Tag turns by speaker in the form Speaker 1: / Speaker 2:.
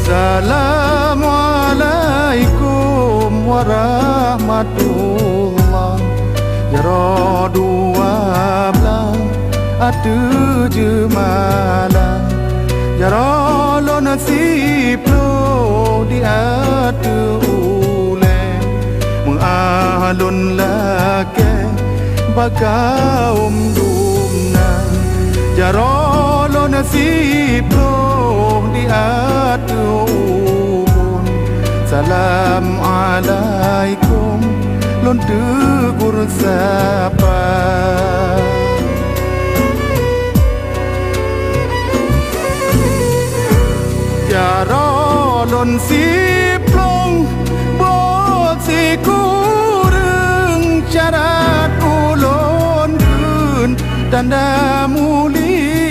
Speaker 1: Assalamualaikum warahmatullah. Ya roh 12 ada je malam. Ya roh lo nasib lo di ada uleh. Mengalun lake bagaum dumnan. Ya roh lo nasib lo di ada ubun. Salam alaikum lon tegur sapa. Ya rolon sip long bot si kureng syarat ulon kun tanda muli